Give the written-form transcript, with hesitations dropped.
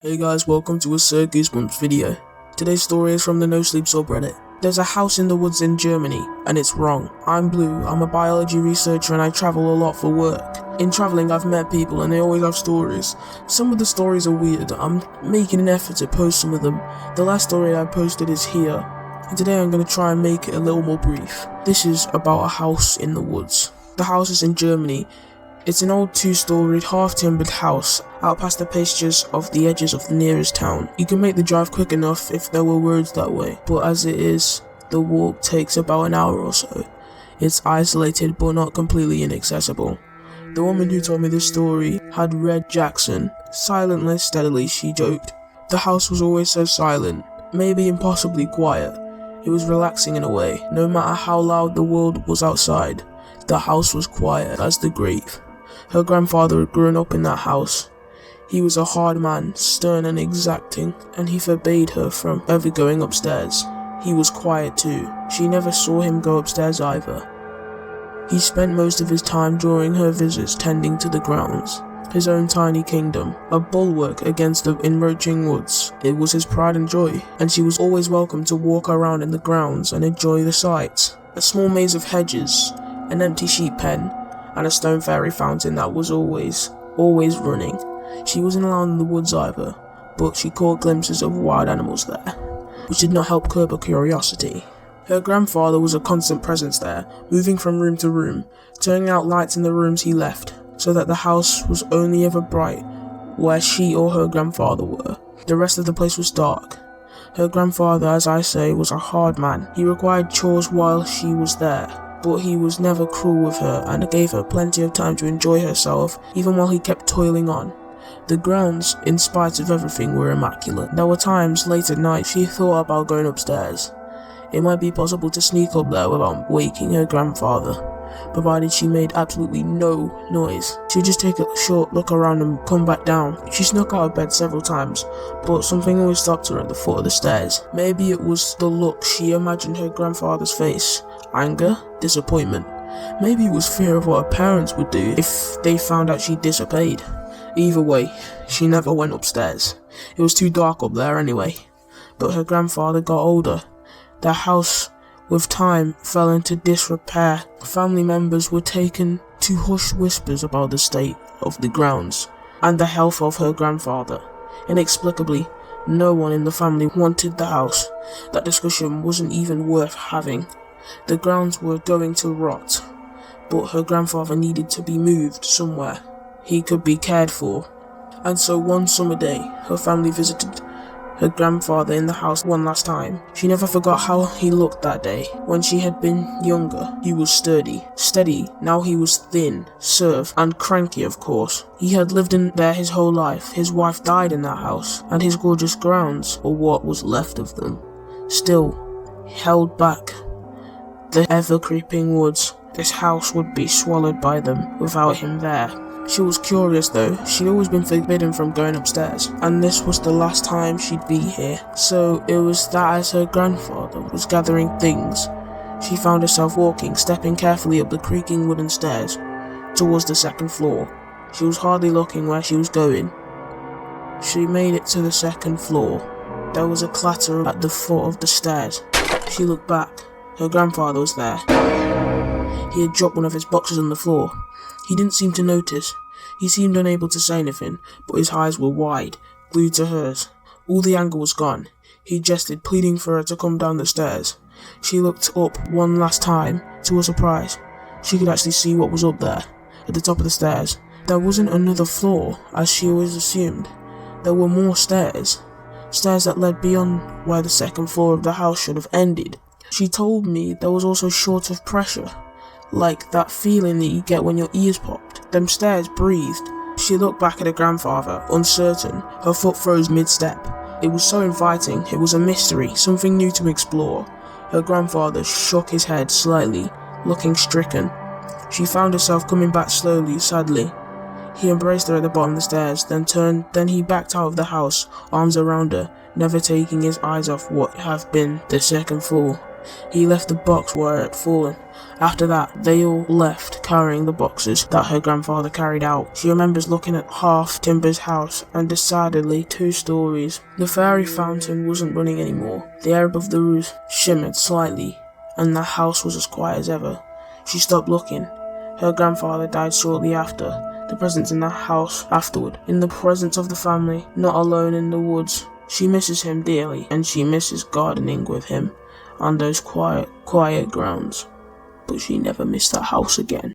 Hey guys, welcome to a Sir Goosebumps video. Today's story is from the No Sleep subreddit. There's a house in the woods in Germany, and it's wrong. I'm Blue, I'm a biology researcher and I travel a lot for work. In traveling I've met people and they always have stories. Some of the stories are weird, I'm making an effort to post some of them. The last story I posted is here, and today I'm going to try and make it a little more brief. This is about a house in the woods. The house is in Germany. It's an old two-storied, half-timbered house out past the pastures of the edges of the nearest town. You can make the drive quick enough if there were roads that way, but as it is, the walk takes about an hour or so. It's isolated but not completely inaccessible. The woman who told me this story had read Jackson. Silently, steadily, she joked. The house was always so silent, maybe impossibly quiet. It was relaxing in a way. No matter how loud the world was outside, the house was quiet as the grave. Her grandfather had grown up in that house. He was a hard man, stern and exacting, and he forbade her from ever going upstairs. He was quiet too. She never saw him go upstairs either. He spent most of his time during her visits tending to the grounds, his own tiny kingdom, a bulwark against the encroaching woods. It was his pride and joy, and she was always welcome to walk around in the grounds and enjoy the sights. A small maze of hedges, an empty sheep pen, and a stone fairy fountain that was always running. She wasn't allowed in the woods either, but she caught glimpses of wild animals there, which did not help curb her curiosity. Her grandfather was a constant presence there, moving from room to room, turning out lights in the rooms he left, so that the house was only ever bright where she or her grandfather were. The rest of the place was dark. Her grandfather, as I say, was a hard man. He required chores while she was there, but he was never cruel with her and gave her plenty of time to enjoy herself, even while he kept toiling on. The grounds, in spite of everything, were immaculate. There were times late at night she thought about going upstairs. It might be possible to sneak up there without waking her grandfather, provided she made absolutely no noise. She'd just take a short look around and come back down. She snuck out of bed several times, but something always stopped her at the foot of the stairs. Maybe it was the look she imagined her grandfather's face. Anger? Disappointment? Maybe it was fear of what her parents would do if they found out she disobeyed. Either way, she never went upstairs. It was too dark up there anyway. But her grandfather got older. The house, with time, fell into disrepair. Family members were taken to hush whispers about the state of the grounds and the health of her grandfather. Inexplicably, no one in the family wanted the house. That discussion wasn't even worth having. The grounds were going to rot, but her grandfather needed to be moved somewhere he could be cared for. And so one summer day, her family visited her grandfather in the house one last time. She never forgot how he looked that day. When she had been younger, he was sturdy, steady. Now he was thin, serve, and cranky, of course. He had lived in there his whole life. His wife died in that house, and his gorgeous grounds, or what was left of them, still held back the ever-creeping woods. This house would be swallowed by them without him there. She was curious though. She'd always been forbidden from going upstairs, and this was the last time she'd be here. So it was that as her grandfather was gathering things, she found herself walking, stepping carefully up the creaking wooden stairs towards the second floor. She was hardly looking where she was going. She made it to the second floor. There was a clatter at the foot of the stairs. She looked back. Her grandfather was there. He had dropped one of his boxes on the floor. He didn't seem to notice. He seemed unable to say anything, but his eyes were wide, glued to hers. All the anger was gone. He gestured, pleading for her to come down the stairs. She looked up one last time. To her surprise, she could actually see what was up there, at the top of the stairs. There wasn't another floor, as she always assumed. There were more stairs. Stairs that led beyond where the second floor of the house should have ended. She told me there was also short of pressure, like that feeling that you get when your ears popped. Them stairs breathed. She looked back at her grandfather, uncertain. Her foot froze mid-step. It was so inviting. It was a mystery, something new to explore. Her grandfather shook his head slightly, looking stricken. She found herself coming back slowly, sadly. He embraced her at the bottom of the stairs, then he backed out of the house, arms around her, never taking his eyes off what had been the second floor. He left the box where it had fallen. After that, they all left carrying the boxes that her grandfather carried out. She remembers looking at half Timber's house, and decidedly 2 stories. The fairy fountain wasn't running anymore. The air above the roof shimmered slightly, and the house was as quiet as ever. She stopped looking. Her grandfather died shortly after. The presence in the house afterward, in the presence of the family, not alone in the woods. She misses him dearly, and she misses gardening with him on those quiet grounds. But she never missed that house again.